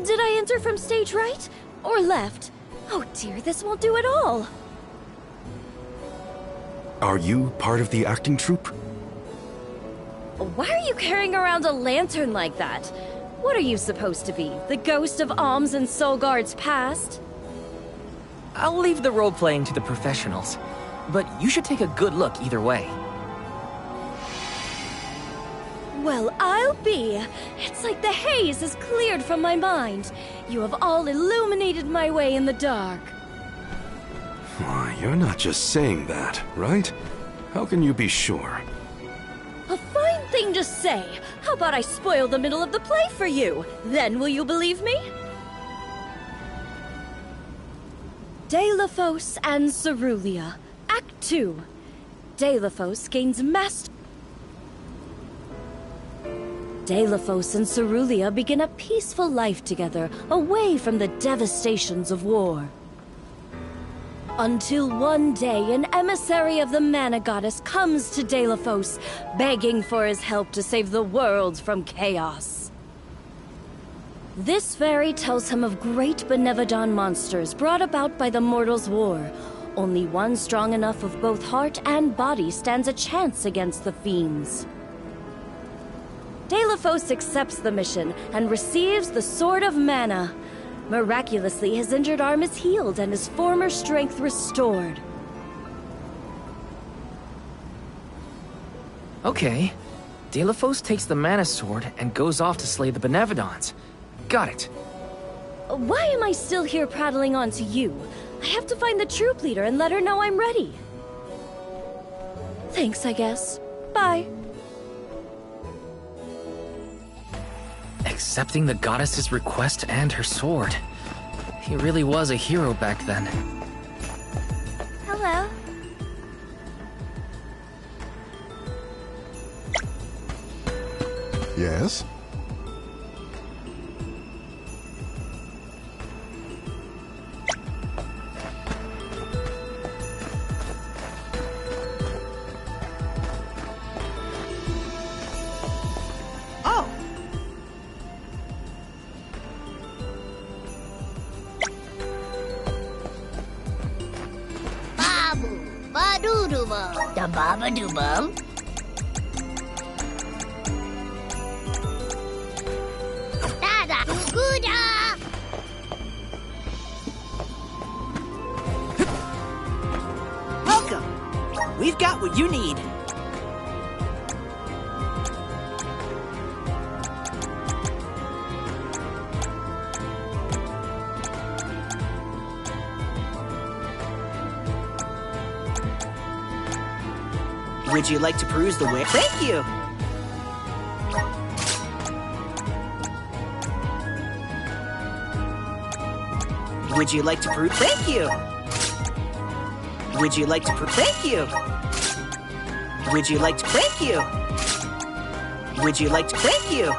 Did I enter from stage right? Or left? Oh dear, this won't do at all. Are you part of the acting troupe? Why are you carrying around a lantern like that? What are you supposed to be? The ghost of Alms and Solgard's past? I'll leave the role-playing to the professionals, but you should take a good look either way. Well, I'll be. It's like the haze is cleared from my mind. You have all illuminated my way in the dark. Why, you're not just saying that, right? How can you be sure? A fine thing to say. How about I spoil the middle of the play for you? Then will you believe me? Deilephos and Cerulia. Act 2. Deilephos gains mastery. Deilephos and Cerulia begin a peaceful life together, away from the devastations of war. Until one day, an emissary of the Mana Goddess comes to Deilephos, begging for his help to save the world from chaos. This fairy tells him of great benevodon monsters brought about by the mortals' war. Only one strong enough of both heart and body stands a chance against the fiends. Deilephos accepts the mission and receives the Sword of Mana. Miraculously, his injured arm is healed and his former strength restored. Okay. Deilephos takes the Mana Sword and goes off to slay the benevodons. Got it. Why am I still here prattling on to you? I have to find the troop leader and let her know I'm ready. Thanks, I guess. Bye. Accepting the goddess's request and her sword. He really was a hero back then. Hello. Yes? Da baba do bum. Da da do da. Welcome. We've got what you need. Would you like to peruse the way? Thank you! Would you like to peruse? Thank you! Would you like to peruse? Thank you! Would you like to? Thank you! Would you like to? Thank you!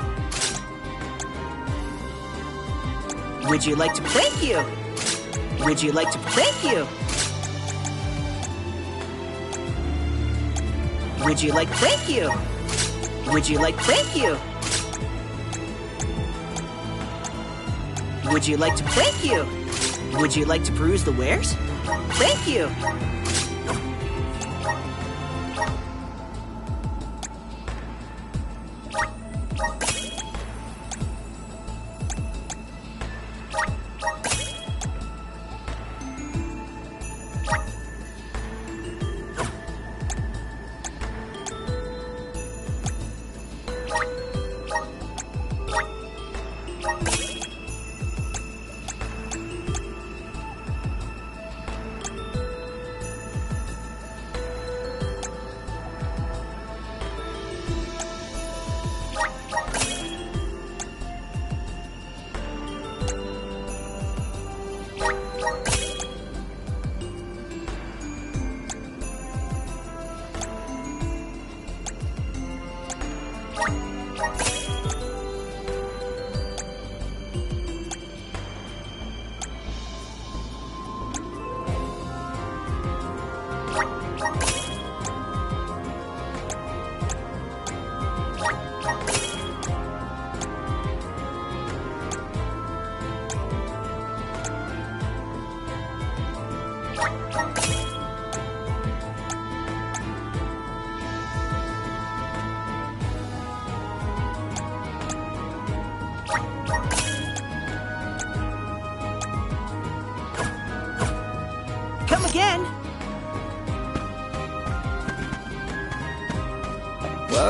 Would you like to? Thank you! Would you like to? Thank you! Would you like? Thank you! Would you like? Thank you! Would you like to? Thank you! Would you like to peruse the wares? Thank you!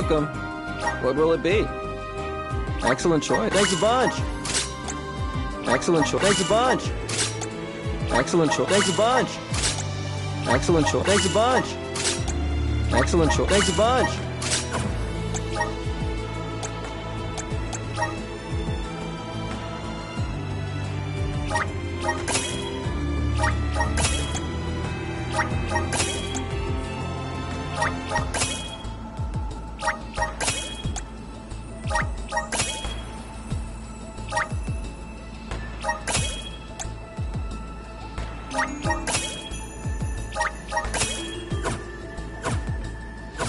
welcome. What will it be? Excellent choice. Thanks a bunch. Excellent choice. Thanks a bunch. Excellent choice. Thanks a bunch. Excellent choice. Thanks a bunch. Excellent choice. Thanks a bunch.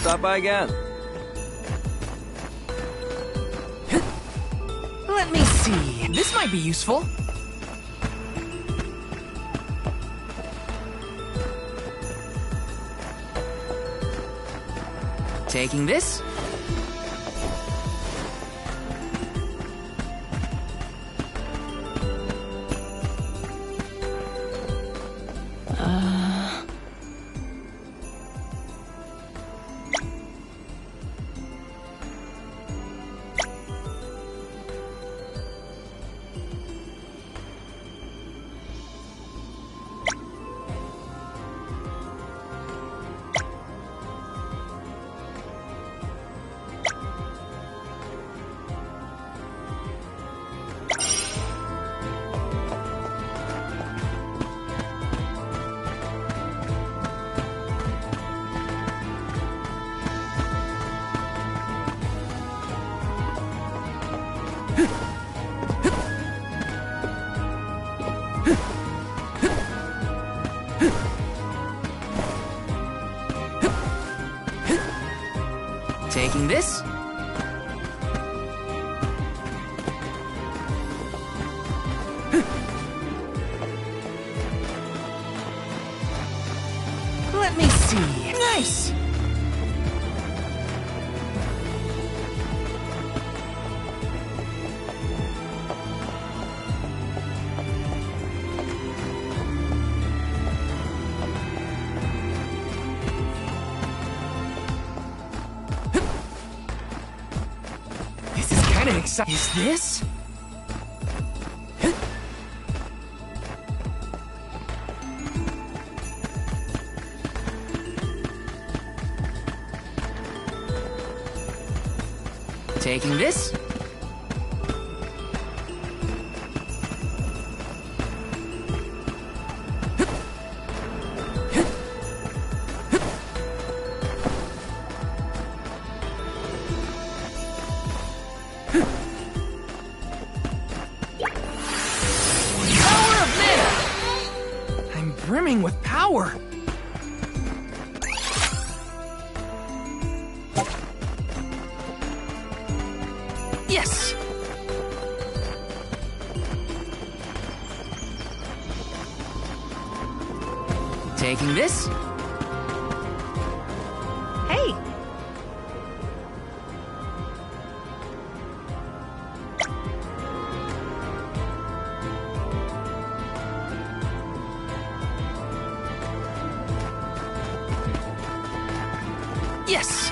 Stop by again. Let me see. This might be useful. Taking this. Taking this. Let me see. Nice. Is this? Taking this? Brimming with power. Yes. Taking this. Hey. Yes!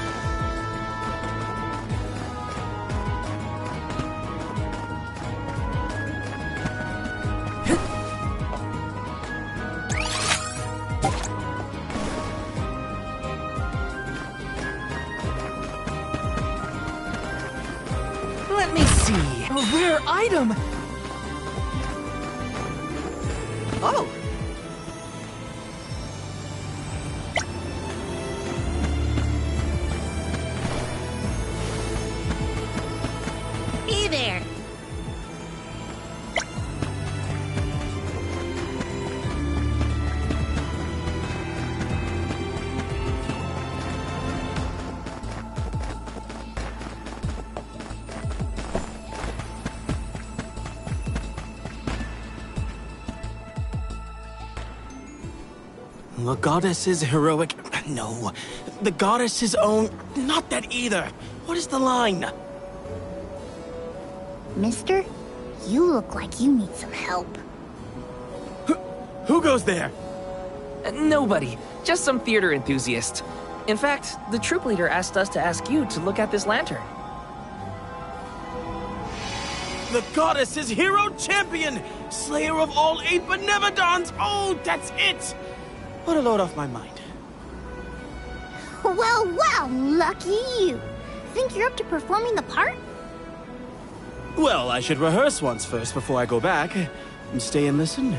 Let me see. A rare item! Oh! Hey there. The goddess's heroic... No. The goddess's own... Not that either. What is the line? Mister, you look like you need some help. Who goes there? Nobody. Just some theater enthusiast. In fact, the troop leader asked us to ask you to look at this lantern. The goddess's hero champion! Slayer of all 8 benevodons! Oh, that's it! What a load off my mind. Well, lucky you. Think you're up to performing the part? Well, I should rehearse once first before I go back. Stay and listen.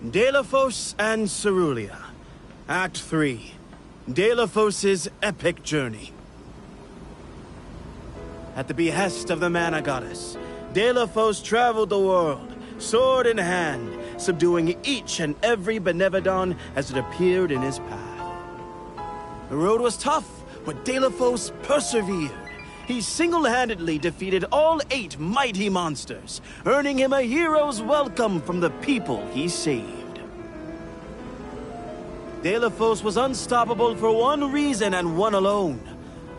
Delaphos and Cerulia. Act 3. Delaphos' epic journey. At the behest of the Mana Goddess, Delaphos traveled the world, sword in hand, subduing each and every benevodon as it appeared in his path. The road was tough, but Delaphos persevered. He single-handedly defeated all 8 mighty monsters, earning him a hero's welcome from the people he saved. Delaphos was unstoppable for one reason and one alone.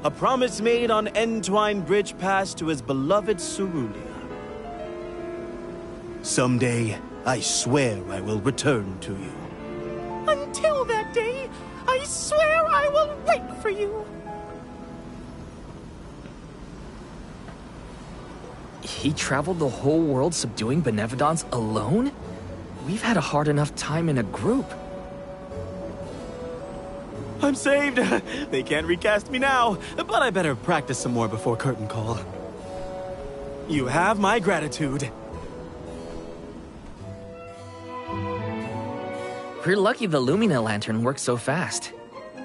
A promise made on Entwine Bridge Pass to his beloved Cerulia. Someday, I swear I will return to you. Until that day, I swear I will wait for you. He traveled the whole world subduing benevodons alone? We've had a hard enough time in a group. I'm saved! They can't recast me now, but I better practice some more before curtain call. You have my gratitude. We're lucky the Lumina lantern works so fast.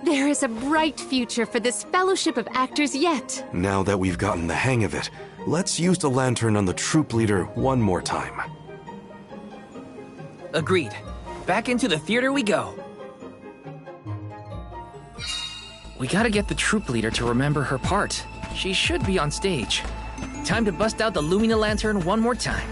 There is a bright future for this fellowship of actors yet. Now that we've gotten the hang of it, let's use the lantern on the troop leader one more time. Agreed. Back into the theater we go. We gotta get the troop leader to remember her part. She should be on stage. Time to bust out the Lumina lantern one more time.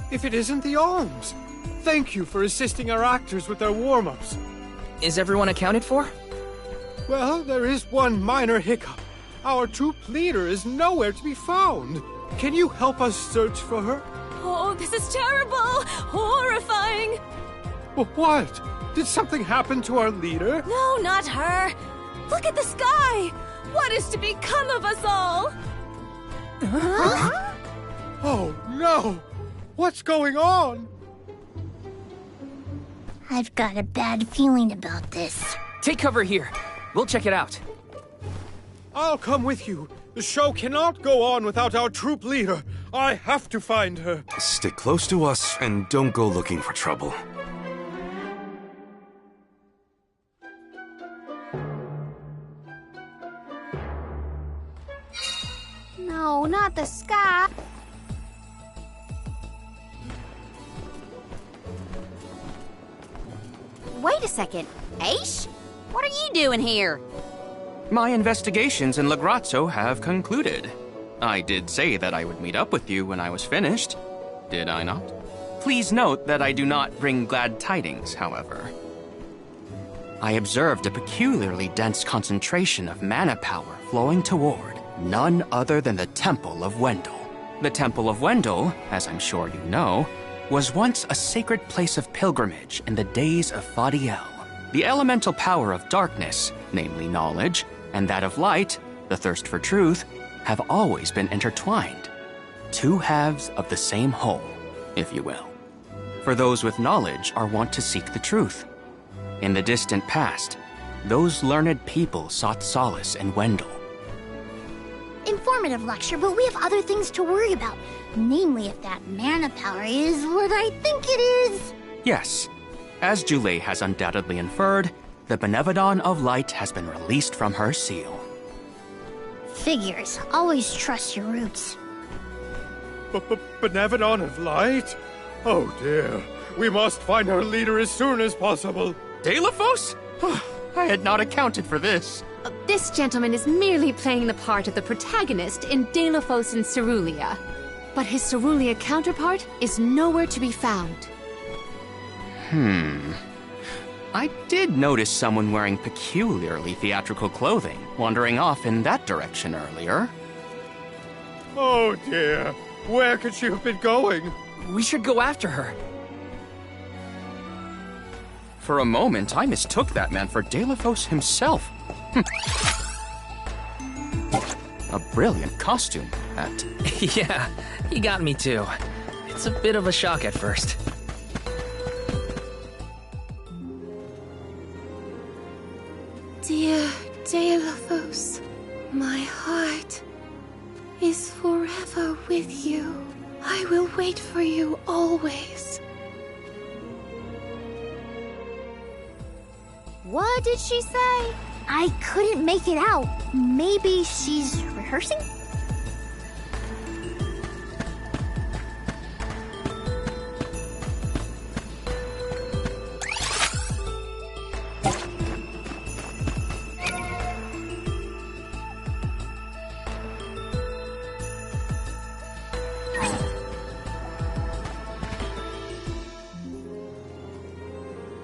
If it isn't the arms! Thank you for assisting our actors with their warm-ups. Is everyone accounted for? Well, there is one minor hiccup. Our troop leader is nowhere to be found. Can you help us search for her? Oh, this is terrible! Horrifying! What? Did something happen to our leader? No, not her! Look at the sky! What is to become of us all? Huh? Oh, no! What's going on? I've got a bad feeling about this. Take cover here. We'll check it out. I'll come with you. The show cannot go on without our troop leader. I have to find her. Stick close to us and don't go looking for trouble. No, not the sky. Wait a second. Aish? What are you doing here? My investigations in Lagrazzo have concluded. I did say that I would meet up with you when I was finished, did I not? Please note that I do not bring glad tidings, however. I observed a peculiarly dense concentration of mana power flowing toward none other than the Temple of Wendel. The Temple of Wendel, as I'm sure you know, was once a sacred place of pilgrimage in the days of Fadiel. The elemental power of darkness, namely knowledge, and that of light, the thirst for truth, have always been intertwined. Two halves of the same whole, if you will. For those with knowledge are wont to seek the truth. In the distant past, those learned people sought solace in Wendel. Informative lecture, but we have other things to worry about. Namely, if that mana power is what I think it is. Yes. As Julie has undoubtedly inferred, the Benevodon of Light has been released from her seal. Figures. Always trust your roots. Benevodon of Light? Oh dear. We must find our leader as soon as possible. Delaphos? I had not accounted for this. This gentleman is merely playing the part of the protagonist in Delaphos and Cerulia. But his Cerulia counterpart is nowhere to be found. I did notice someone wearing peculiarly theatrical clothing, wandering off in that direction earlier. Oh dear. Where could she have been going? We should go after her. For a moment, I mistook that man for Delaphos himself. A brilliant costume, that. Yeah, he got me too. It's a bit of a shock at first. Dear Delaphos, my heart is forever with you. I will wait for you always. What did she say? I couldn't make it out. Maybe she's rehearsing?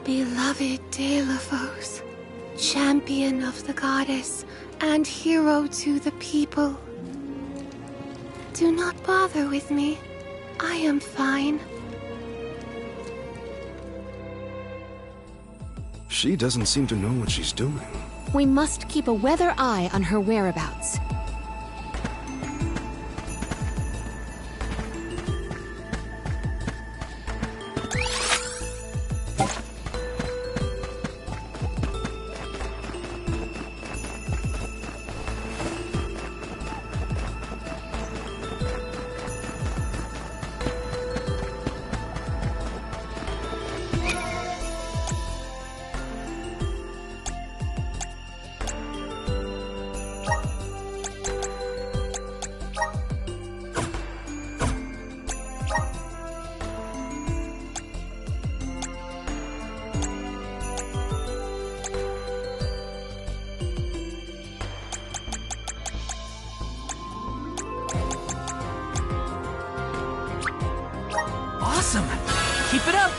Beloved Delaphos, champion of the goddess and hero to the people. Do not bother with me. I am fine. She doesn't seem to know what she's doing. We must keep a weather eye on her whereabouts. Awesome! Keep it up!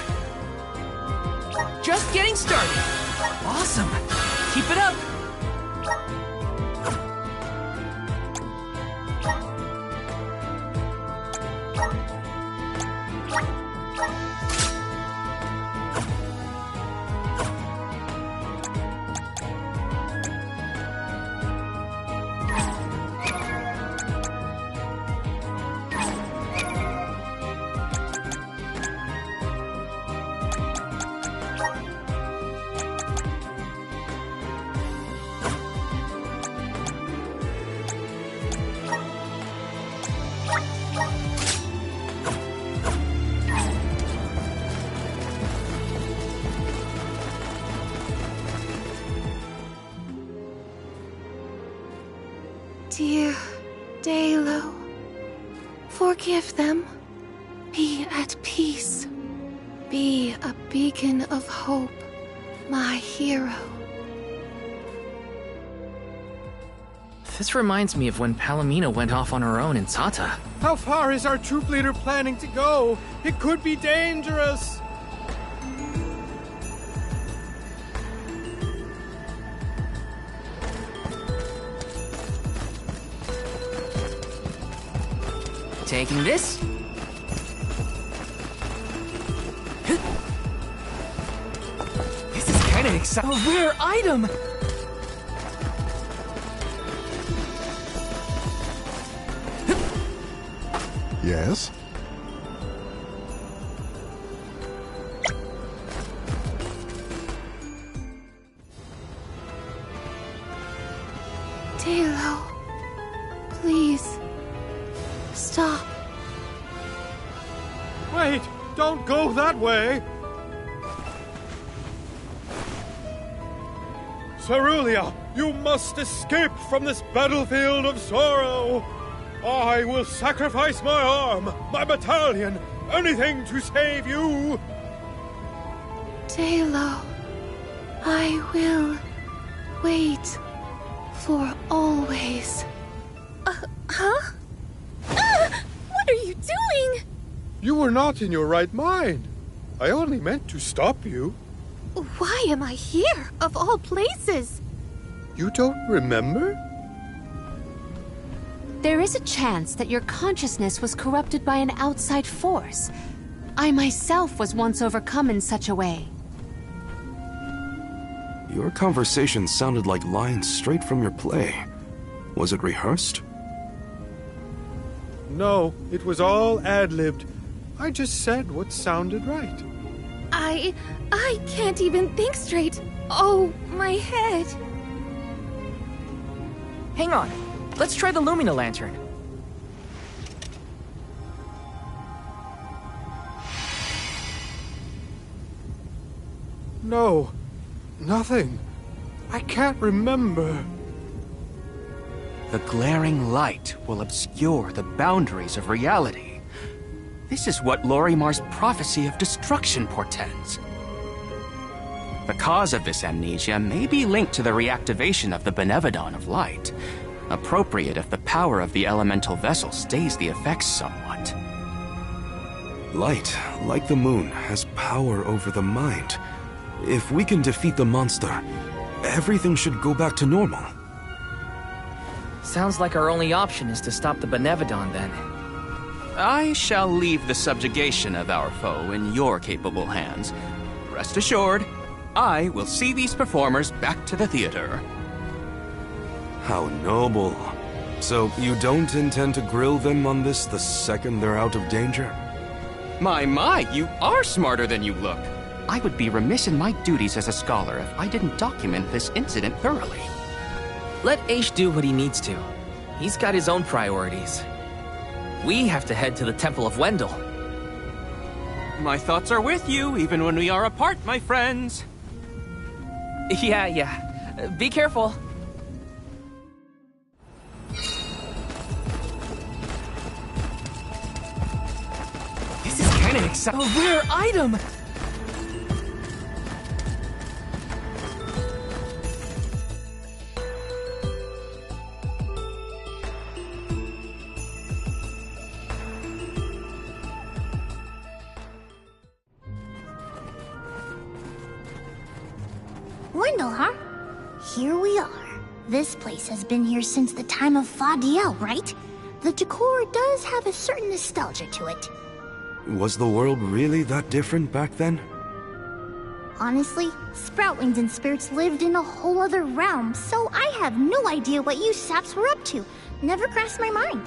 Just getting started! Awesome! Keep it up! Dear Dalo, forgive them. Be at peace. Be a beacon of hope, my hero. This reminds me of when Palomino went off on her own in Sata. How far is our troop leader planning to go? It could be dangerous. Taking this. This is kind of exciting. A rare item! Yes? Dalo, please, stop. Wait, don't go that way. Cerulia, you must escape from this battlefield of sorrow. I will sacrifice my arm, my battalion, anything to save you! Dalo, I will wait for always. Huh? What are you doing? You were not in your right mind. I only meant to stop you. Why am I here, of all places? You don't remember? There is a chance that your consciousness was corrupted by an outside force. I myself was once overcome in such a way. Your conversation sounded like lines straight from your play. Was it rehearsed? No, it was all ad-libbed. I just said what sounded right. I can't even think straight. Oh, my head. Hang on. Let's try the Lumina Lantern. No, nothing. I can't remember. The glaring light will obscure the boundaries of reality. This is what Lorimar's prophecy of destruction portends. The cause of this amnesia may be linked to the reactivation of the benevodon of light, appropriate if the power of the elemental vessel stays the effects somewhat. Light, like the moon, has power over the mind. If we can defeat the monster, everything should go back to normal. Sounds like our only option is to stop the benevodon then. I shall leave the subjugation of our foe in your capable hands. Rest assured, I will see these performers back to the theater. How noble. So you don't intend to grill them on this the second they're out of danger? My, you are smarter than you look. I would be remiss in my duties as a scholar if I didn't document this incident thoroughly. Let Aish do what he needs to. He's got his own priorities. We have to head to the Temple of Wendel. My thoughts are with you, even when we are apart, my friends. Yeah. Be careful. This is kind of exciting. A rare item! Wendel, huh? Here we are. This place has been here since the time of Fadiel, right? The decor does have a certain nostalgia to it. Was the world really that different back then? Honestly, Sproutlings and spirits lived in a whole other realm, so I have no idea what you saps were up to. Never crossed my mind.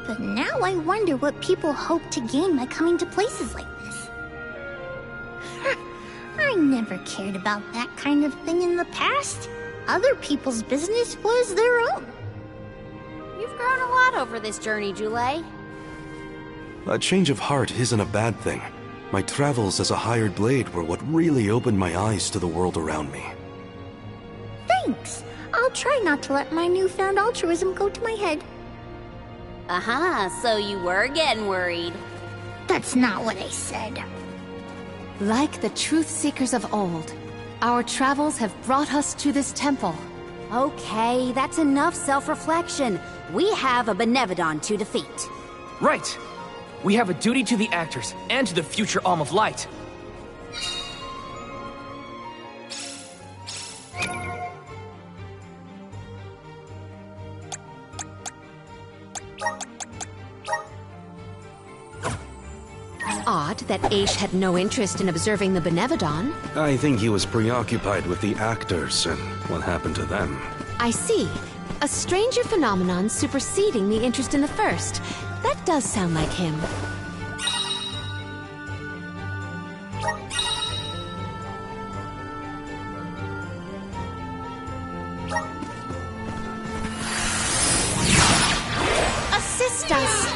But now I wonder what people hope to gain by coming to places like this. I never cared about that kind of thing in the past. Other people's business was their own. You've grown a lot over this journey, Jule. A change of heart isn't a bad thing. My travels as a hired blade were what really opened my eyes to the world around me. Thanks. I'll try not to let my newfound altruism go to my head. So you were getting worried. That's not what I said. Like the truth seekers of old, our travels have brought us to this temple. Okay, that's enough self-reflection. We have a benevodon to defeat. Right! We have a duty to the actors, and to the future Alm of Light. Odd that Aish had no interest in observing the benevodon. I think he was preoccupied with the actors and what happened to them. I see. A stranger phenomenon superseding the interest in the first. That does sound like him. Assist us!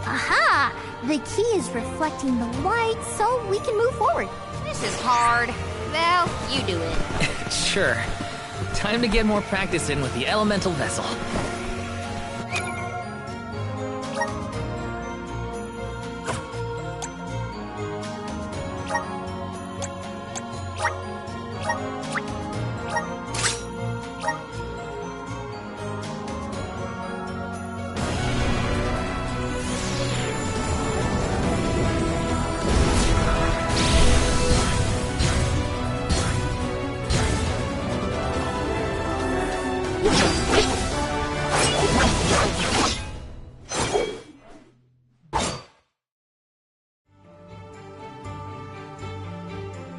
Aha! The key is reflecting the light so we can move forward. This is hard. Well, you do it. Sure. Time to get more practice in with the elemental vessel.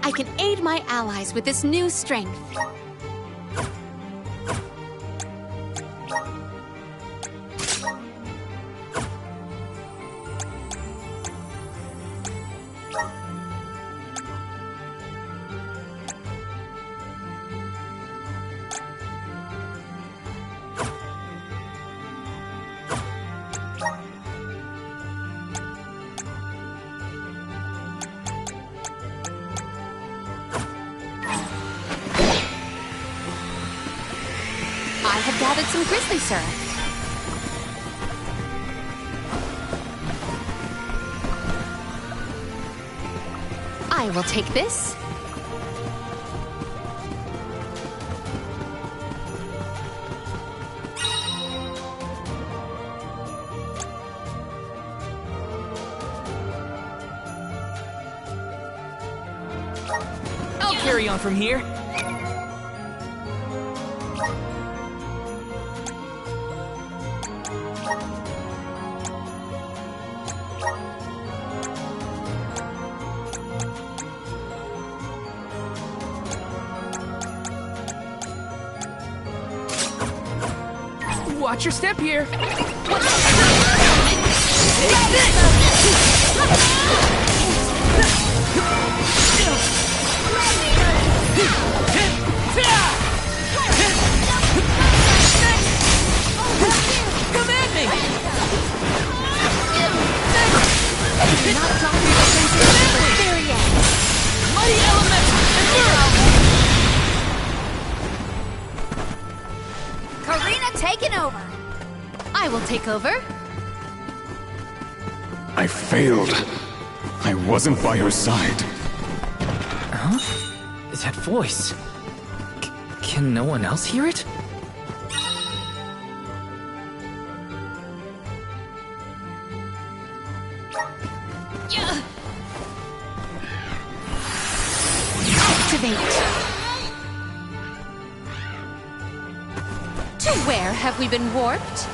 I can aid my allies with this new strength. I have gathered some grizzly syrup. I will take this. I'll carry on from here. Watch your step here. Come at me! Not Dr. Defense's very end. Mighty Elemental! Karina taking over. I will take over. I failed. I wasn't by your side. Huh? That voice. Can no one else hear it? Activate. To where have we been warped?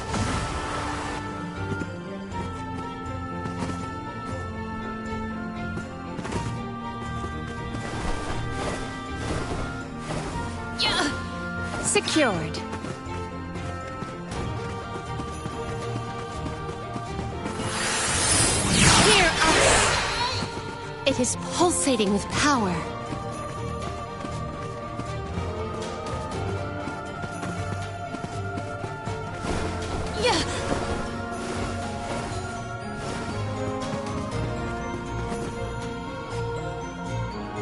Secured. Hear us! It is pulsating with power.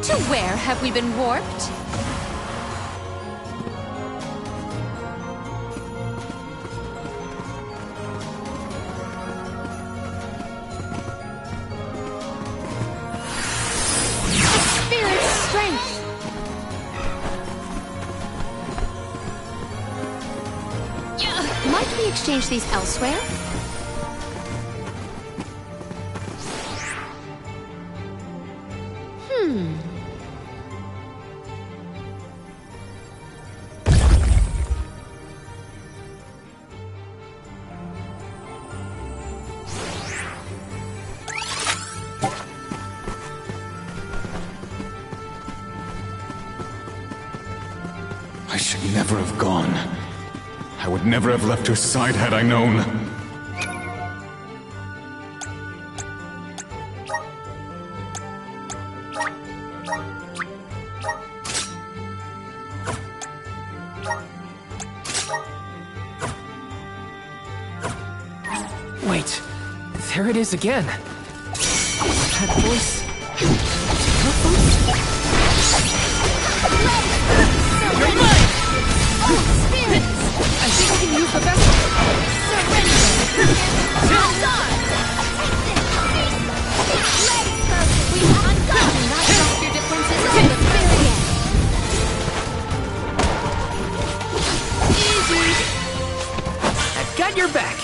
To where have we been warped? Might we exchange these elsewhere? I should never have gone. I would never have left her side had I known. Wait, there it is again. That voice... You're mine! Spirits! I think I can use the vessel! Hold on! We have uncovered! Not just your defenses on the very end! Easy! I've got your back!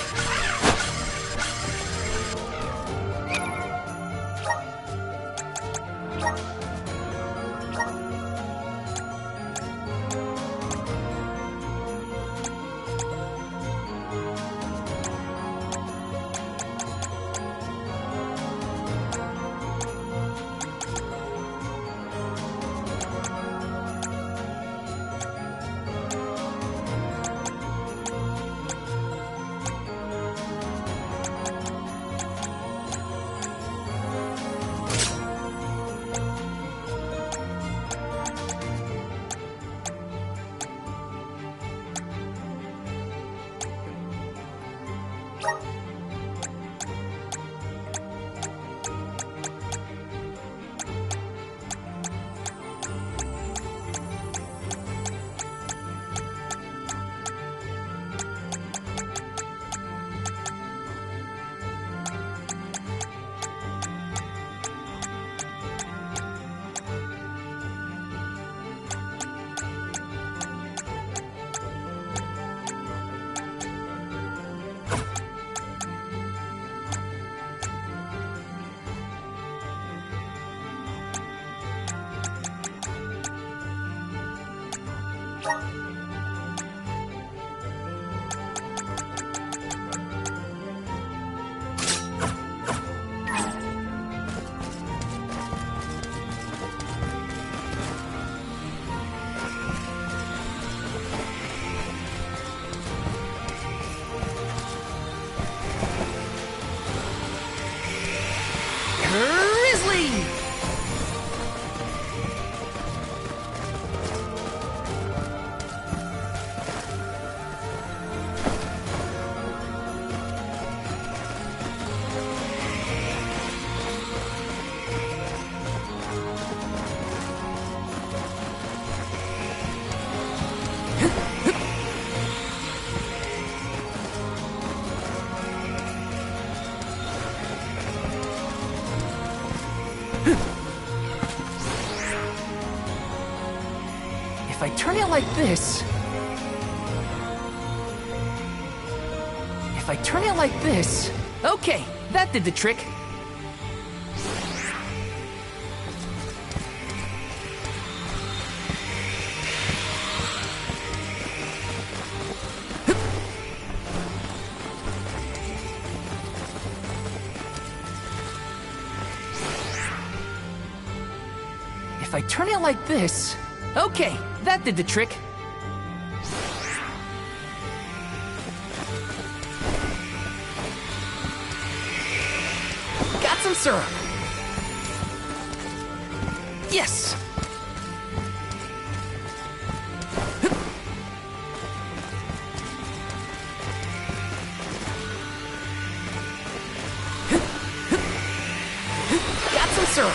If I turn it like this... If I turn it like this... Okay, that did the trick. If I turn it like this... Okay, that did the trick. Got some syrup. Yes! Got some syrup.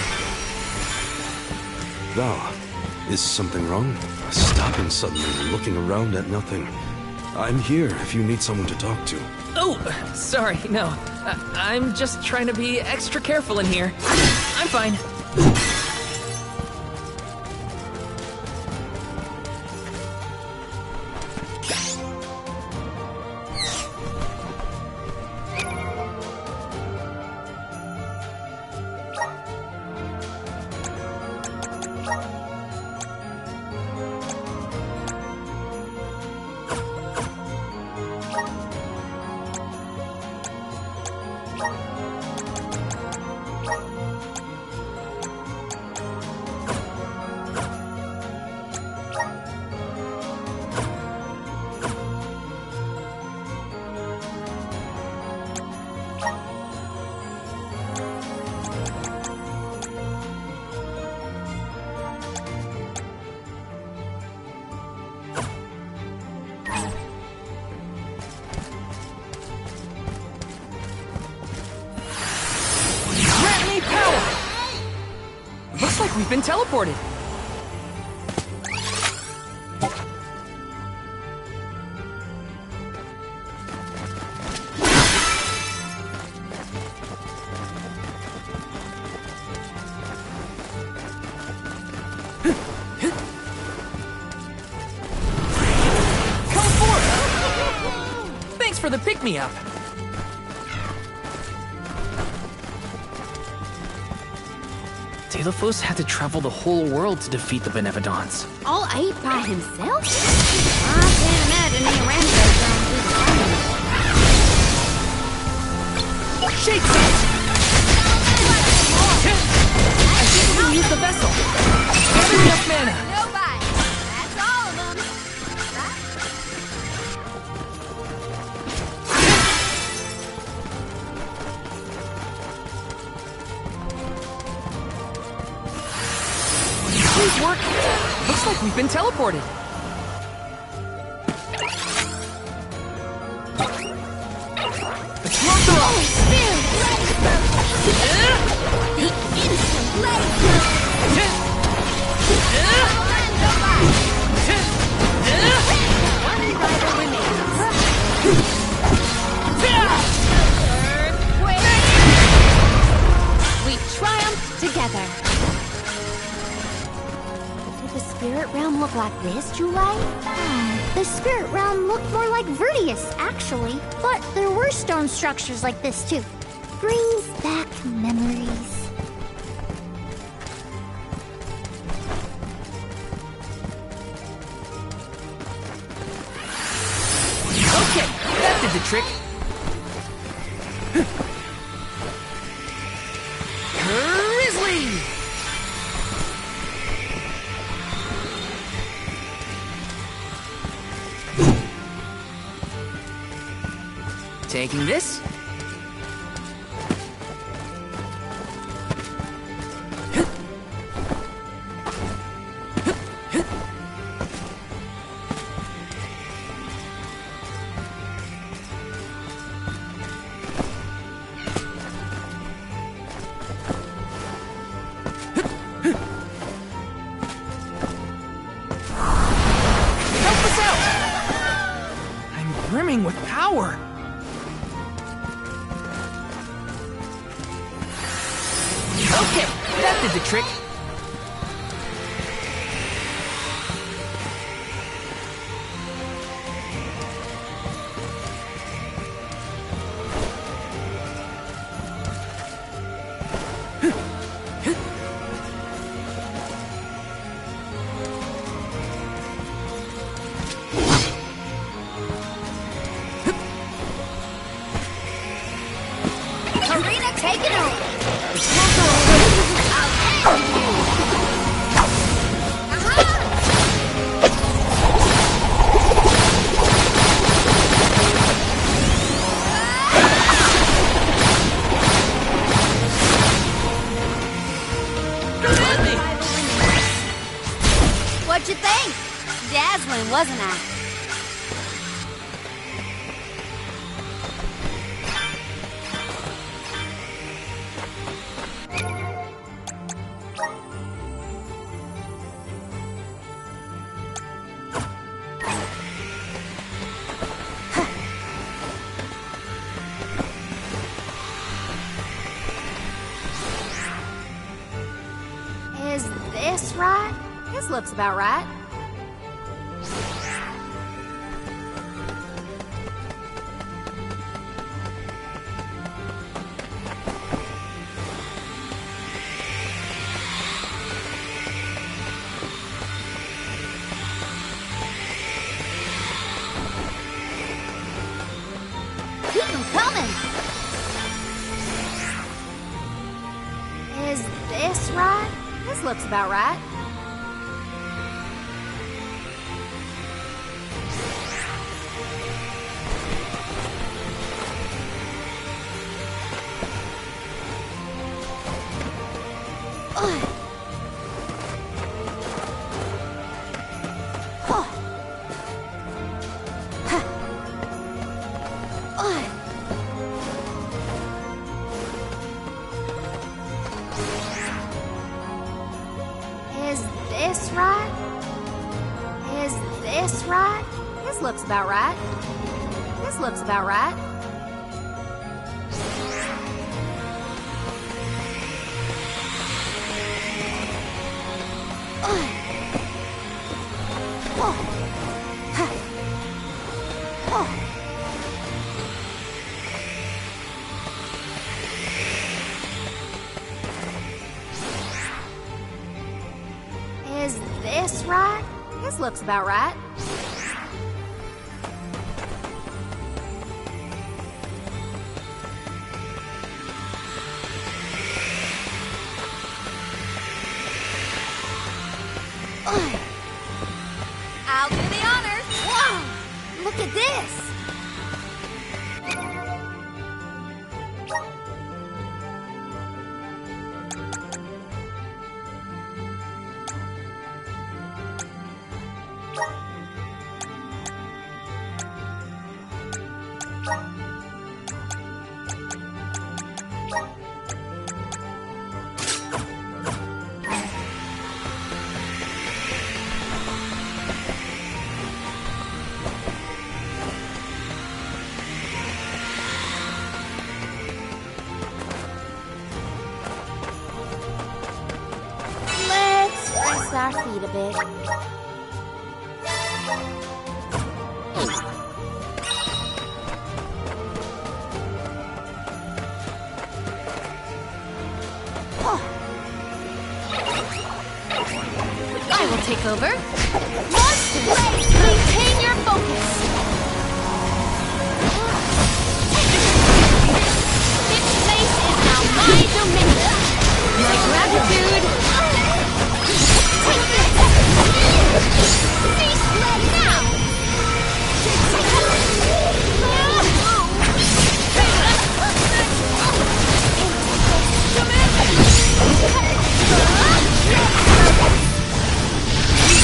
Val, is something wrong? Stopping suddenly and looking around at nothing. I'm here if you need someone to talk to. Oh, sorry, no. I'm just trying to be extra careful in here. I'm fine. like we've been teleported. Come forth! Thanks for the pick-me-up. Delaphos had to travel the whole world to defeat the benevodons. All 8 by himself? I can't imagine he rampaged around through the fire. Shake that! I think we can use the vessel. Gather enough mana. Nobody. That's all of them. Please work. Looks like we've been teleported. Let's lock her off. We triumphed together. Did the spirit realm look like this, Julie? The spirit realm looked more like Vertius, actually. But there were stone structures like this, too. Brings back memories. Okay, that did the trick. Grizzly! Taking this. Help us out! I'm brimming with power. Okay, that did the trick. Karina, take it over. What'd you think? Dazzling, wasn't I? Is this right? This looks about right. Keep them coming! Is this right? This looks about right. this right? This looks about right. This looks about right. Is this right? This looks about right. I'll do the honors. Wow! Look at this! Our feet a bit. I will take over. Monsters, maintain your focus. This place is now my dominion. My gratitude. Cease now! You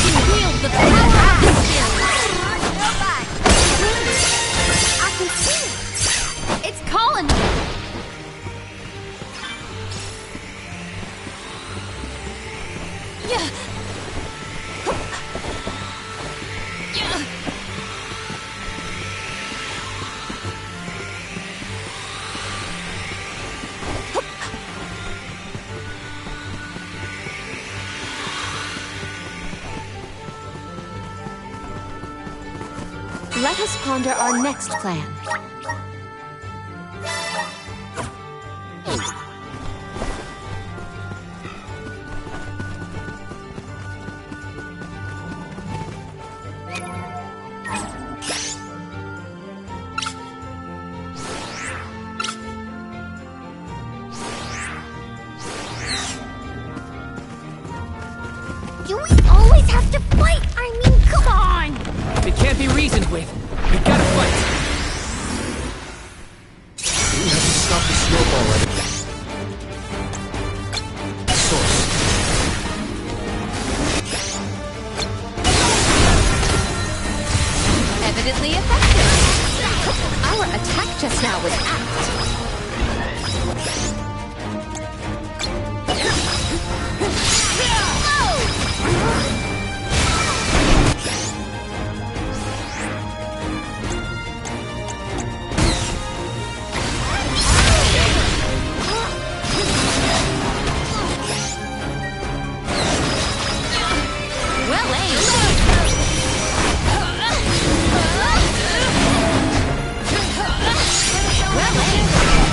can wield the power of the I can see it. It's calling me. Yeah. Let us ponder our next plan. Do we always have to fight? I mean, come on! It can't be reasoned with. We gotta fight. We have to stop the snowball at source. Evidently effective. Our attack just now was apt. Well aimed. Well aimed.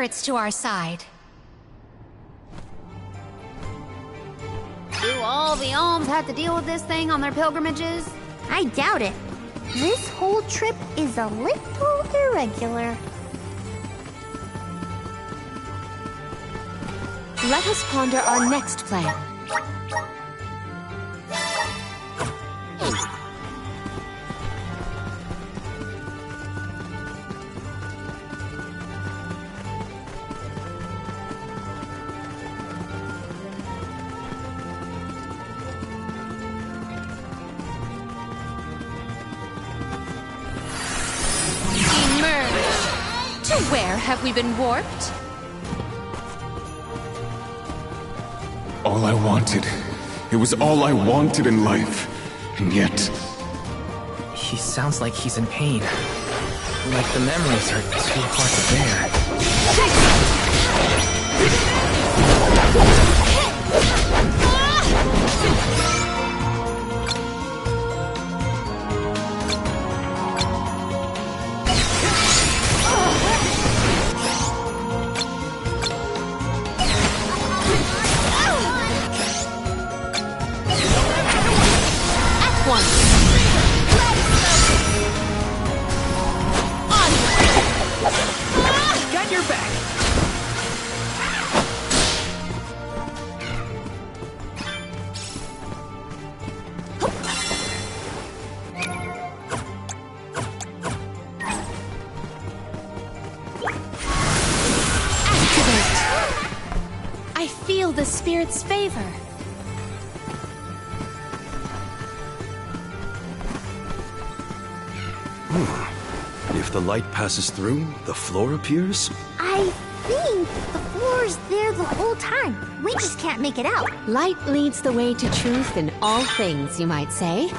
spirits to our side. Do all the alms have to deal with this thing on their pilgrimages? I doubt it. This whole trip is a little irregular. Let us ponder our next plan. To where have we been warped? All I wanted. It was all I wanted in life. And yet... He sounds like he's in pain. Like the memories are too hard to bear. Got your back! Activate! I feel the spirit's favor. If the light passes through, the floor appears? I think the floor's there the whole time. We just can't make it out. Light leads the way to truth in all things, you might say.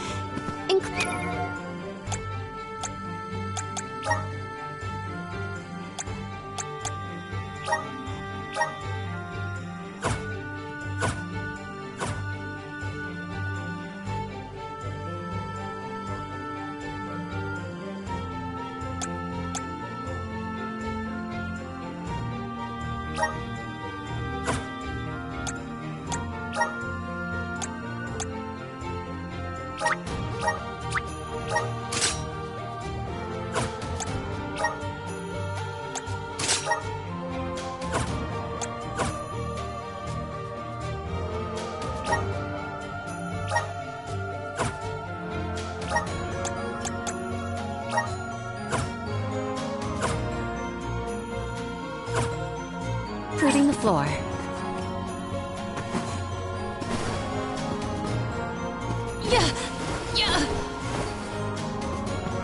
Including the floor. Yeah.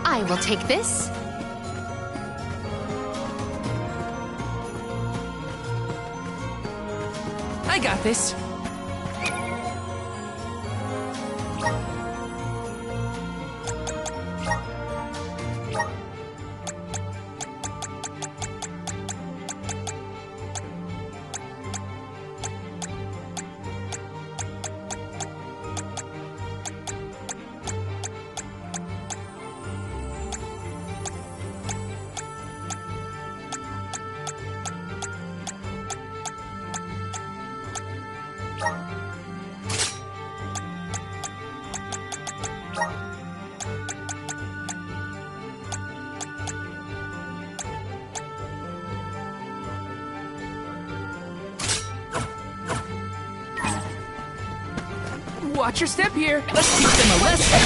I will take this. I got this. Watch your step here. Let's teach them a lesson.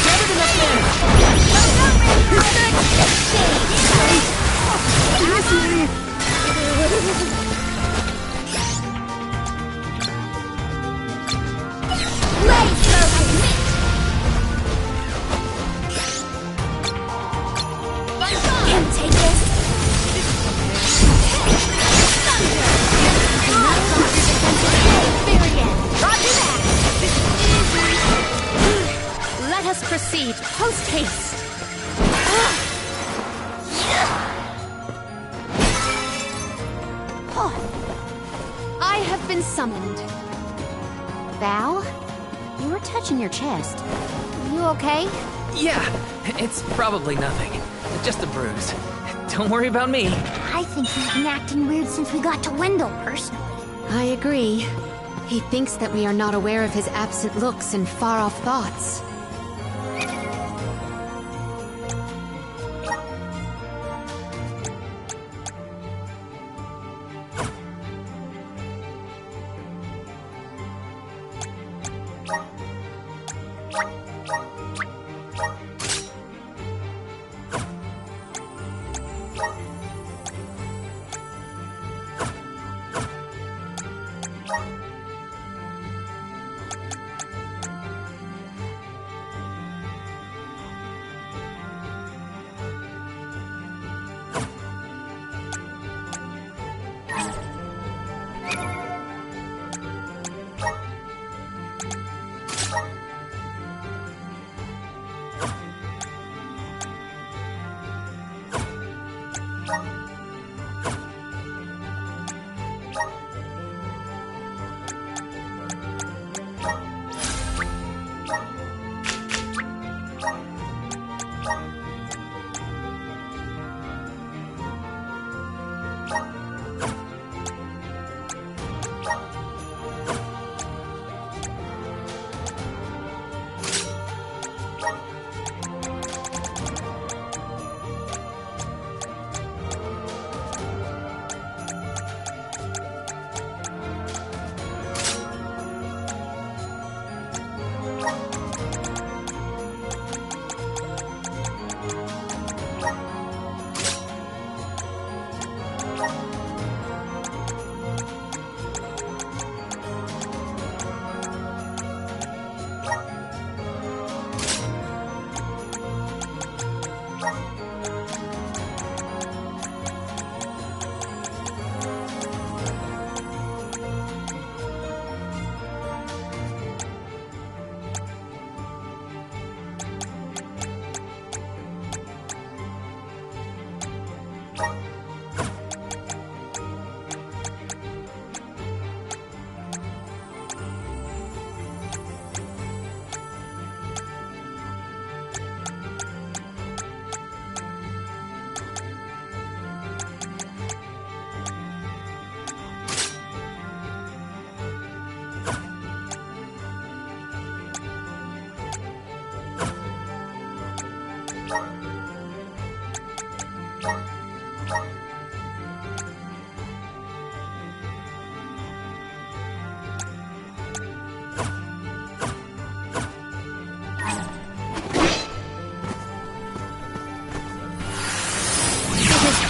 Better than Can take this. Let us proceed post haste. I have been summoned. Val, You were touching your chest. You okay? Yeah, it's probably nothing. Just a bruise. Don't worry about me. I think he's been acting weird since we got to Wendel, personally. I agree. He thinks that we are not aware of his absent looks and far-off thoughts.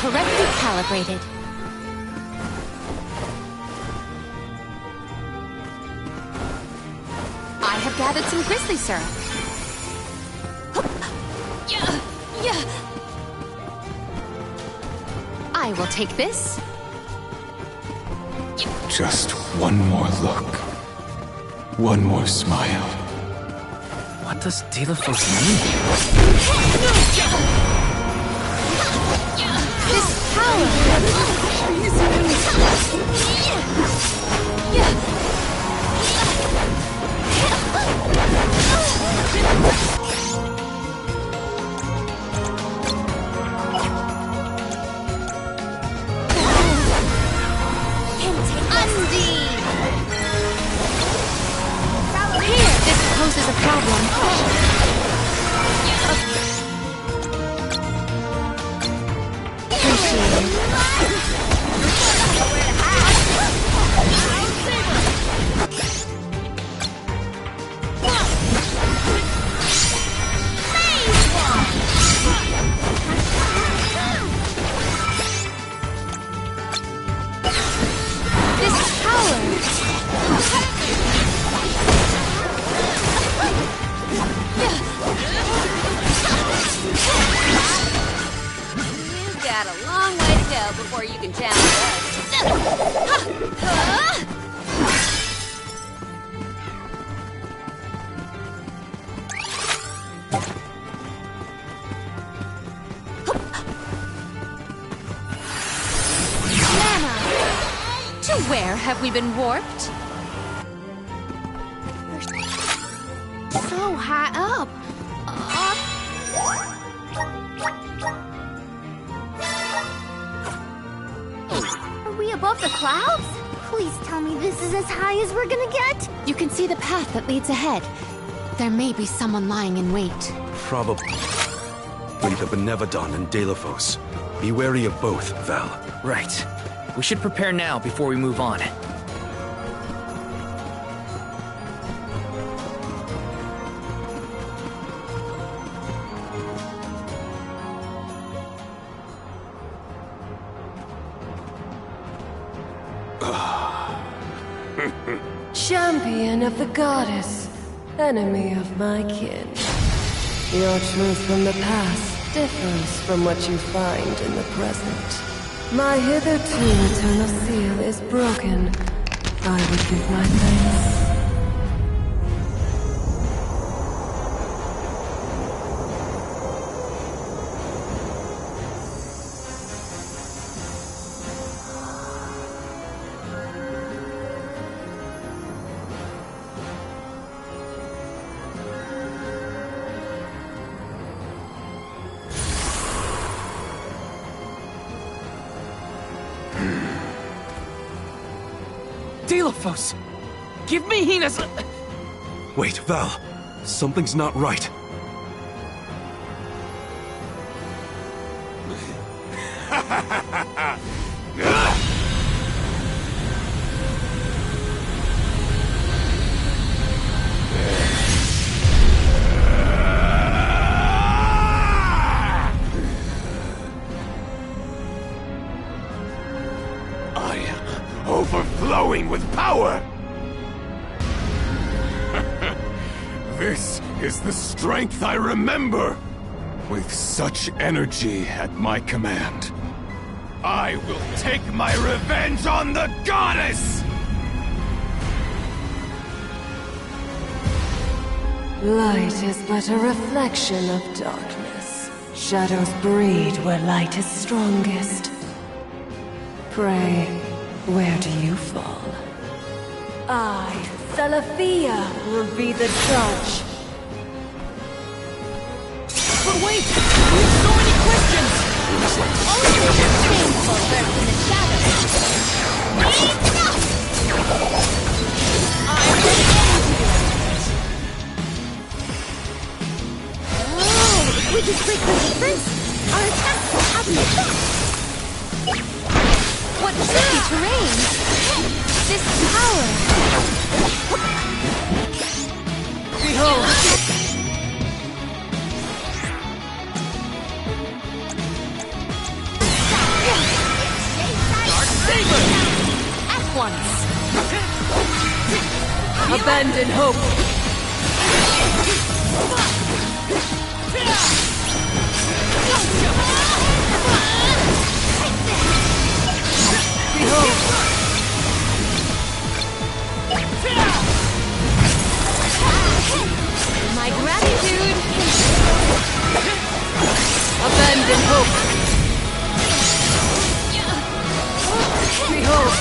Correctly calibrated. I have gathered some grizzly syrup. I will take this. Just one more look. One more smile. What does Selaphia mean? This power! Here, this poses a problem. Got a long way to go before you can challenge us. Mana! To where have we been warped? Up. Up. Are we above the clouds? Please tell me this is as high as we're gonna get. You can see the path that leads ahead. There may be someone lying in wait. Probably the Benevodon and Delaphos. Be wary of both, Val. Right. We should prepare now before we move on. Champion of the goddess, enemy of my kin. Your truth from the past differs from what you find in the present. My hitherto eternal seal is broken. I would give my thanks. Delaphos! Give me Hina's... Wait, Val. Something's not right. Overflowing with power! This is the strength I remember! With such energy at my command, I will take my revenge on the goddess! Light is but a reflection of darkness. Shadows breed where light is strongest. Pray, where do you fall? I, Selaphia, will be the judge. But wait! We have so many questions! Only the shameful lurk in the shadows. Enough! I'm ready to Oh, we can break the defense. Our attacks will have an effect. What tricky terrain! This power! Behold! Dark Saber! At once! Abandon hope! Behold! My gratitude! Abandon hope! Behold!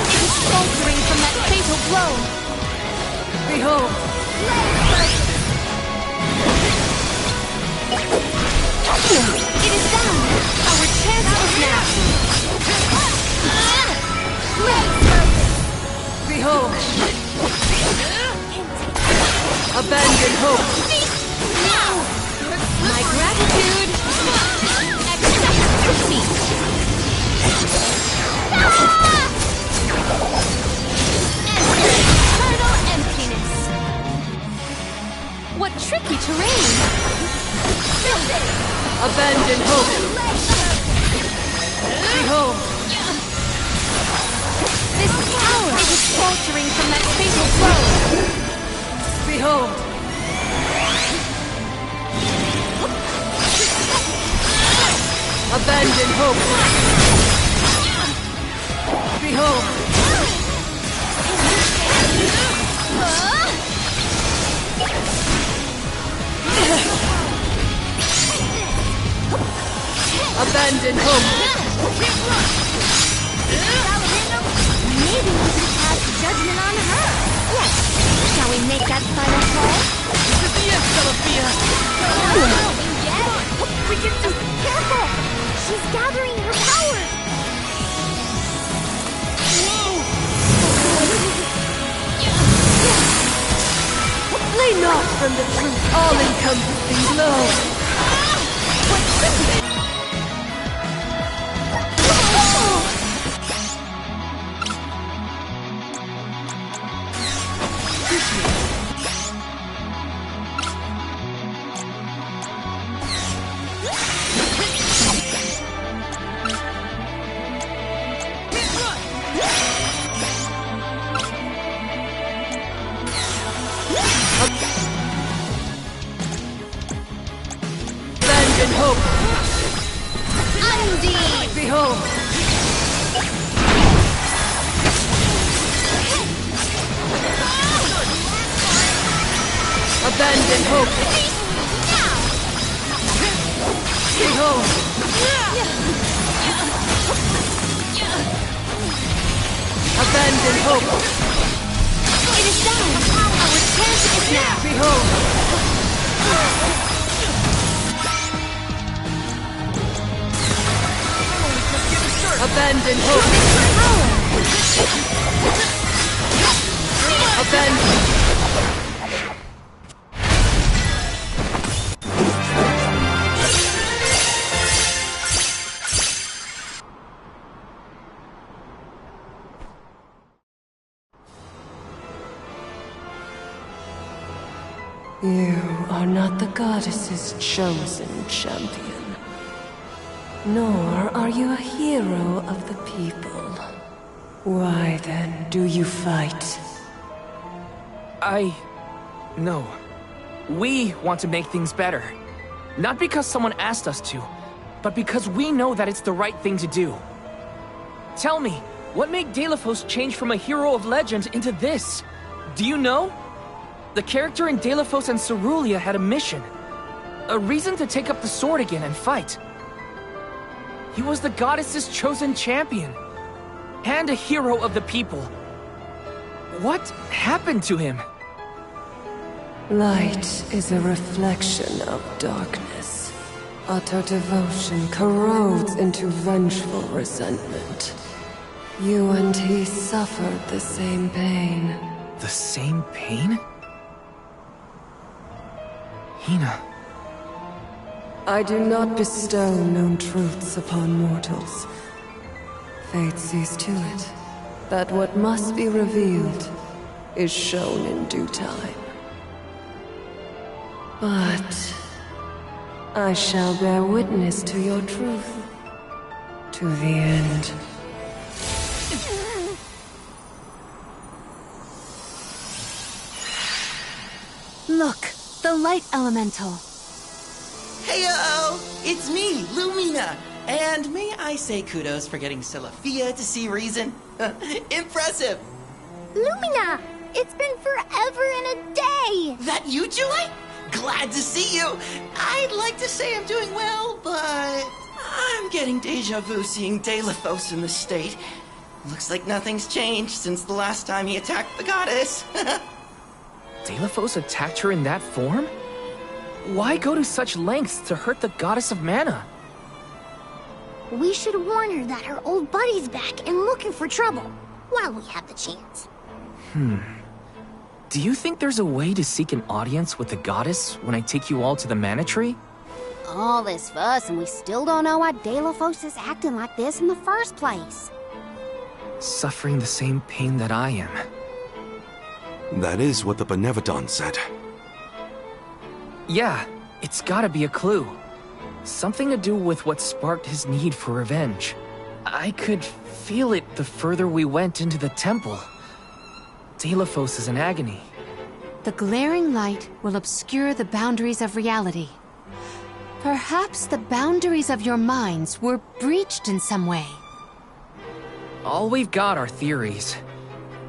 It is faltering from that fatal blow! Behold! It is down! Our chance is now! Behold! Abandon hope! Now! My gratitude! Accept defeat! Eternal emptiness! What tricky terrain! Abandon hope! Behold! This power is faltering from that fatal blow! Behold! Abandon hope! Behold! Abandon hope! Maybe we could cast judgment on her. Yes. Shall we make that final call? This is the end, Selaphia! We can do... Careful! She's gathering her power! Flee not from the truth, all-encompassing glow! Abandon hope! Undeed! Behold! Abandon hope! Behold! Abandon hope! It is done! Our chance is now! Behold! Abandon hope! Abandon... You are not the goddess's chosen champion. Nor are you a hero of the people. Why then do you fight? No. We want to make things better. Not because someone asked us to, but because we know that it's the right thing to do. Tell me, what made Deilophos change from a hero of legend into this? Do you know? The character in Deilophos and Cerulean had a mission. A reason to take up the sword again and fight. He was the goddess's chosen champion. And a hero of the people. What happened to him? Light is a reflection of darkness. Utter devotion corrodes into vengeful resentment. You and he suffered the same pain. The same pain? Hina. I do not bestow known truths upon mortals. Fate sees to it that what must be revealed is shown in due time. But I shall bear witness to your truth to the end. Look, the light elemental. Heyo! It's me, Lumina! And may I say kudos for getting Selaphia to see reason? Impressive! Lumina! It's been forever and a day! That you, Joy? Glad to see you! I'd like to say I'm doing well, but I'm getting deja vu seeing Deilophos in this state. Looks like nothing's changed since the last time he attacked the goddess. Deilophos attacked her in that form? Why go to such lengths to hurt the goddess of mana? We should warn her that her old buddy's back and looking for trouble, while we have the chance. Do you think there's a way to seek an audience with the goddess when I take you all to the mana tree? All this fuss and we still don't know why Deilophos is acting like this in the first place. Suffering the same pain that I am. That is what the benevodon said. Yeah, it's gotta be a clue. Something to do with what sparked his need for revenge. I could feel it the further we went into the temple. Deilophos is in agony. The glaring light will obscure the boundaries of reality. Perhaps the boundaries of your minds were breached in some way. All we've got are theories.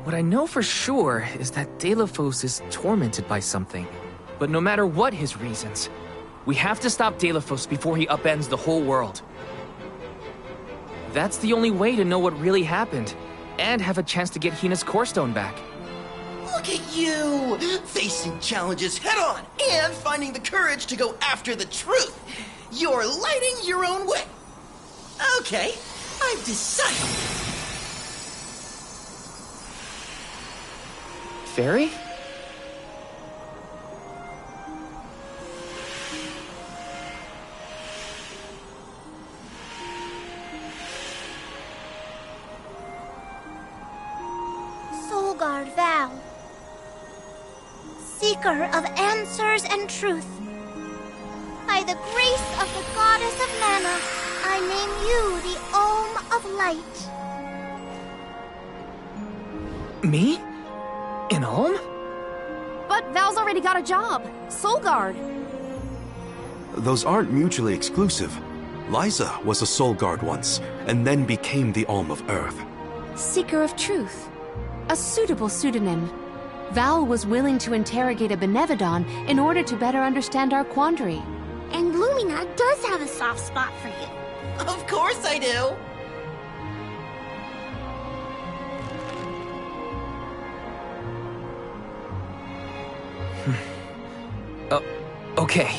What I know for sure is that Deilophos is tormented by something. But no matter what his reasons, we have to stop Deilophos before he upends the whole world. That's the only way to know what really happened, and have a chance to get Hina's core stone back. Look at you! Facing challenges head on and finding the courage to go after the truth. You're lighting your own way. Okay, I've decided. Fairy? Soulguard Val, seeker of answers and truth. By the grace of the goddess of Mana, I name you the Alm of Light. Me? An Alm? But Val's already got a job. Soulguard. Those aren't mutually exclusive. Liza was a soul guard once, and then became the Alm of Earth. Seeker of Truth. A suitable pseudonym. Val was willing to interrogate a benevodon in order to better understand our quandary. And Lumina does have a soft spot for you. Of course I do. Okay.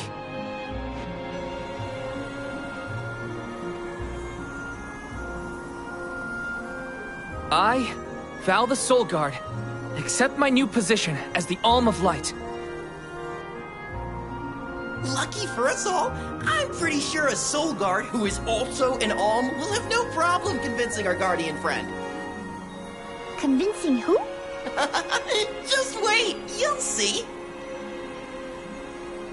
I, Val the Soul Guard, accept my new position as the Alm of Light. Lucky for us all, I'm pretty sure a soul guard who is also an Alm will have no problem convincing our guardian friend. Convincing who? Just wait, you'll see.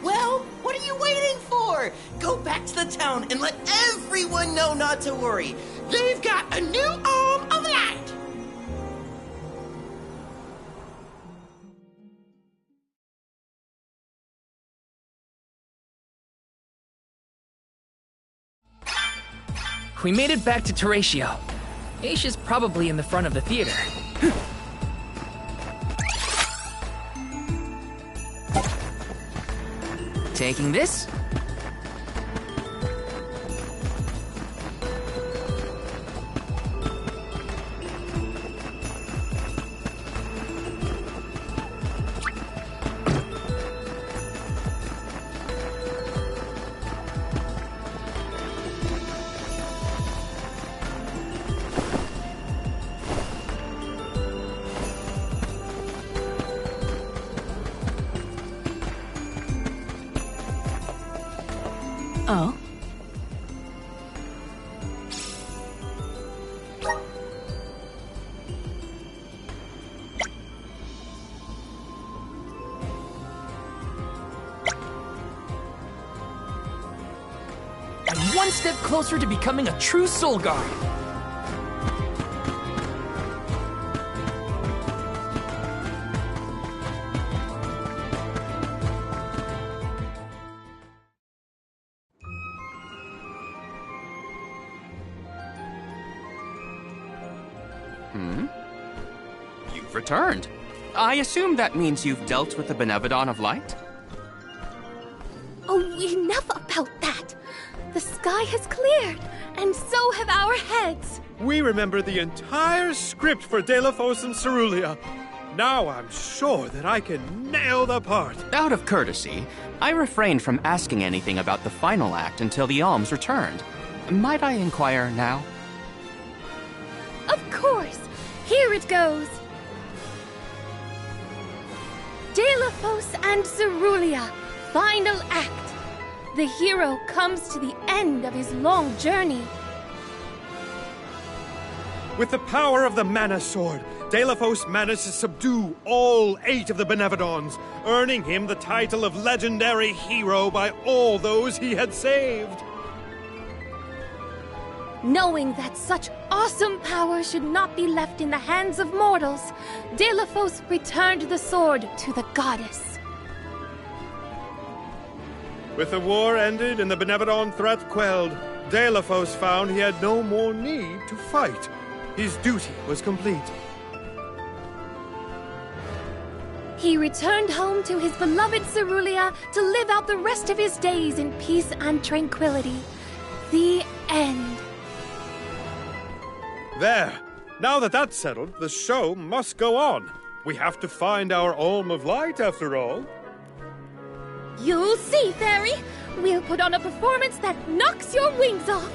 Well, what are you waiting for? Go back to the town and let everyone know not to worry. They've got a new Alm of Light. We made it back to Teratio. Aisha's probably in the front of the theater. Taking this. Oh? I'm one step closer to becoming a true Soul Guard. You've returned. I assume that means you've dealt with the benevodon of light? Oh, enough about that! The sky has cleared, and so have our heads. We remember the entire script for Delaphos and Cerulia. Now I'm sure that I can nail the part. Out of courtesy, I refrained from asking anything about the final act until the alms returned. Might I inquire now? Of course! Here it goes! Delaphos and Cerulia, final act. The hero comes to the end of his long journey. With the power of the Mana Sword, Delaphos managed to subdue all 8 of the benevodons, earning him the title of legendary hero by all those he had saved. Knowing that such awesome power should not be left in the hands of mortals, Delaphos returned the sword to the goddess. With the war ended and the benevodon threat quelled, Delaphos found he had no more need to fight. His duty was complete. He returned home to his beloved Cerulia to live out the rest of his days in peace and tranquility. The end. There. Now that that's settled, the show must go on. We have to find our Alm of Light, after all. You'll see, Fairy. We'll put on a performance that knocks your wings off.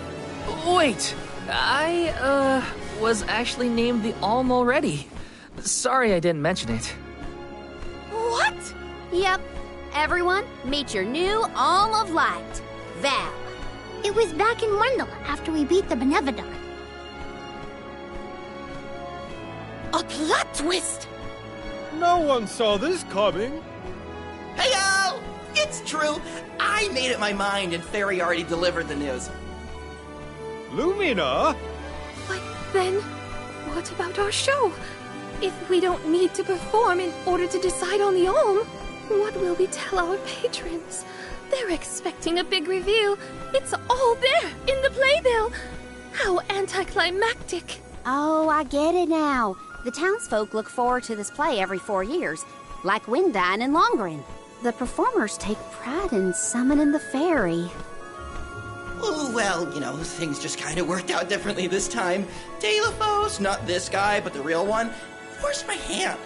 Wait, I, was actually named the Alm already. Sorry I didn't mention it. What? Yep. Everyone, meet your new Alm of Light, Val. It was back in Wendel after we beat the benevodon. A plot twist! No one saw this coming. Hey-o! It's true. I made up my mind and Fairy already delivered the news. Lumina? But then, what about our show? If we don't need to perform in order to decide on the Alm, what will we tell our patrons? They're expecting a big reveal. It's all there in the playbill. How anticlimactic. Oh, I get it now. The townsfolk look forward to this play every 4 years, like Windine and Longren. The performers take pride in summoning the fairy. Oh, well, you know, things just kind of worked out differently this time. Delaphos, not this guy, but the real one, forced my hand.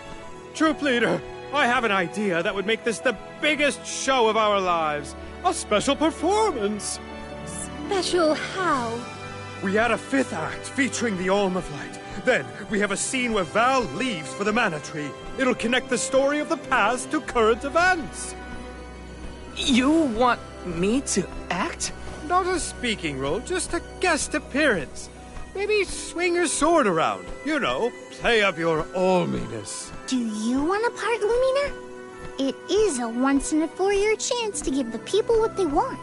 Troop leader, I have an idea that would make this the biggest show of our lives. A special performance. Special how? We add a 5th act featuring the Alm of Light. Then we have a scene where Val leaves for the Mana Tree. It'll connect the story of the past to current events. You want me to act? Not a speaking role, just a guest appearance. Maybe swing your sword around. You know, play up your alminess. Do you want a part, Lumina? It is a once-in-a-4-year chance to give the people what they want.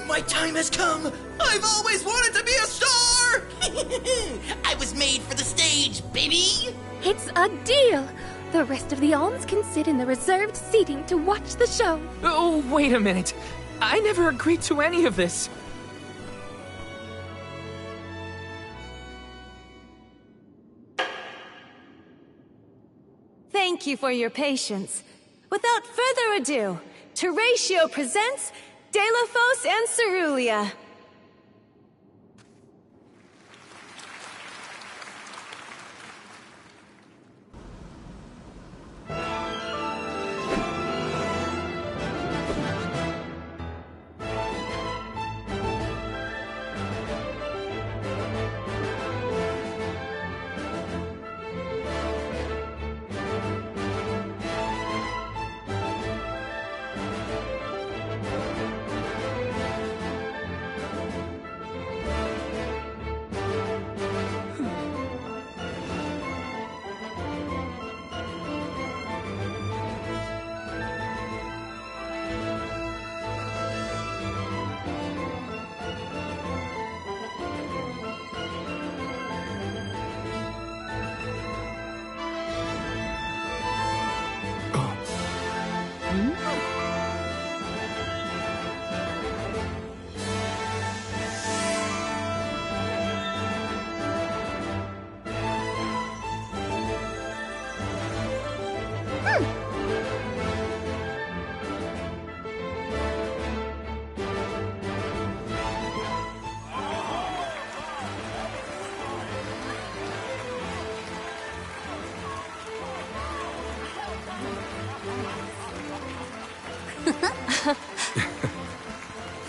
My time has come! I've always wanted to be a star! I was made for the stage, baby! It's a deal! The rest of the alms can sit in the reserved seating to watch the show. Oh, wait a minute. I never agreed to any of this. Thank you for your patience. Without further ado, Teratio presents Delaphos and Cerulia.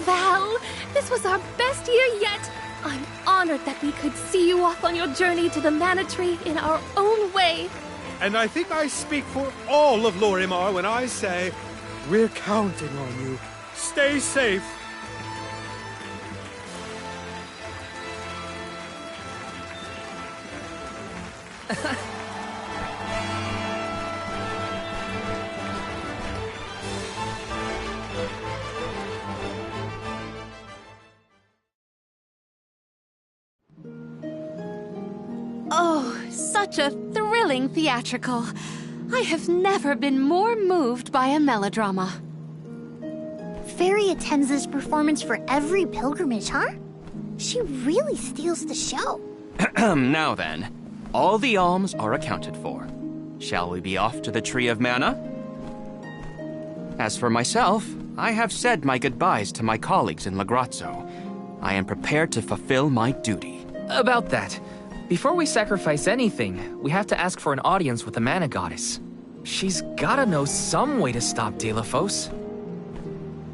Val, this was our best year yet. I'm honored that we could see you off on your journey to the Mana Tree in our own way. And I think I speak for all of Lorimar when I say, we're counting on you. Stay safe. Oh, such a thrilling theatrical. I have never been more moved by a melodrama. Fairy attends this performance for every pilgrimage, huh? She really steals the show. Now then, all the alms are accounted for. Shall we be off to the Tree of Mana? As for myself, I have said my goodbyes to my colleagues in Lagrazzo. I am prepared to fulfill my duty. About that, Before we sacrifice anything, we have to ask for an audience with the Mana Goddess. She's gotta know some way to stop Deilophos.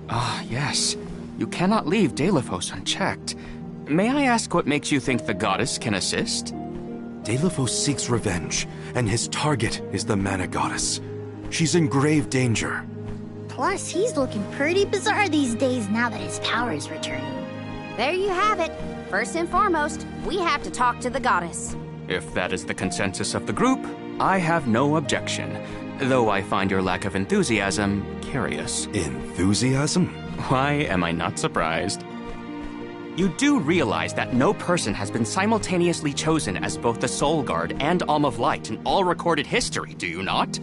Ah, yes. You cannot leave Deilophos unchecked. May I ask what makes you think the goddess can assist? Deilophos seeks revenge, and his target is the Mana Goddess. She's in grave danger. Plus, he's looking pretty bizarre these days now that his power is returning. There you have it. First and foremost, we have to talk to the goddess. If that is the consensus of the group, I have no objection, though I find your lack of enthusiasm curious. Enthusiasm? Why am I not surprised? You do realize that no person has been simultaneously chosen as both the Soul Guard and Alm of Light in all recorded history, do you not?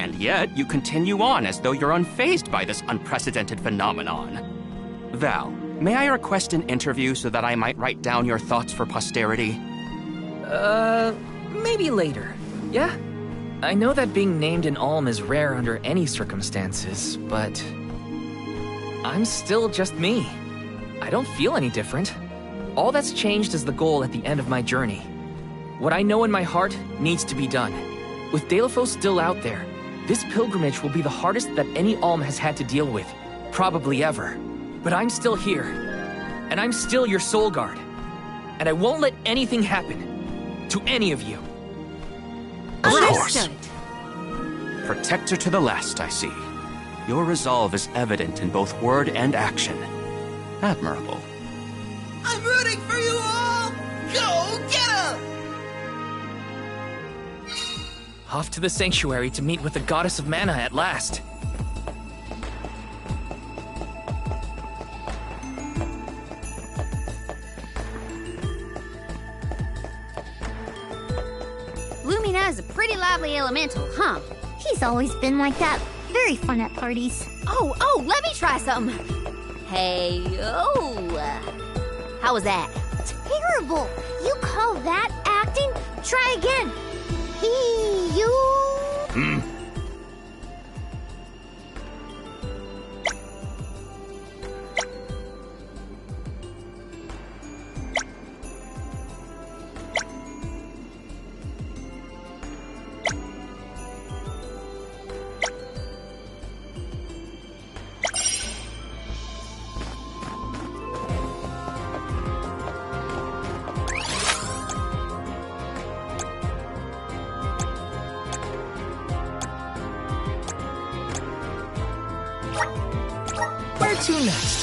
And yet, you continue on as though you're unfazed by this unprecedented phenomenon. Val, may I request an interview so that I might write down your thoughts for posterity? Maybe later, yeah? I know that being named an Alm is rare under any circumstances, but I'm still just me. I don't feel any different. All that's changed is the goal at the end of my journey. What I know in my heart needs to be done. With Deilophos still out there, this pilgrimage will be the hardest that any Alm has had to deal with, probably ever. But I'm still here, and I'm still your Soul Guard. And I won't let anything happen to any of you. Of course. Protector to the last, I see. Your resolve is evident in both word and action. Admirable. I'm rooting for you all! Go get 'em! Off to the sanctuary to meet with the Goddess of Mana at last. Lumina is a pretty lively elemental, huh? He's always been like that. Very fun at parties. Oh, let me try something. Hey, how was that? Terrible! You call that acting? Try again. You... Where to next?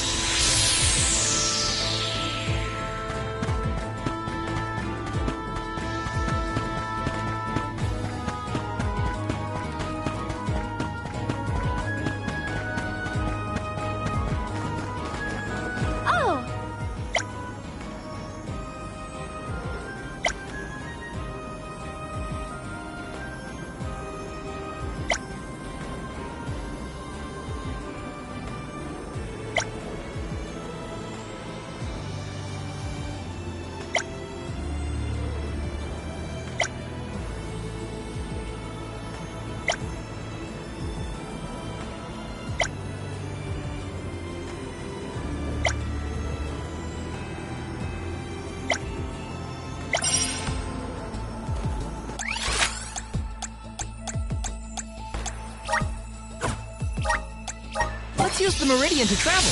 Let's use the Meridian to travel.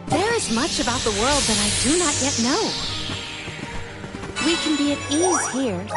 There is much about the world that I do not yet know. We can be at ease here.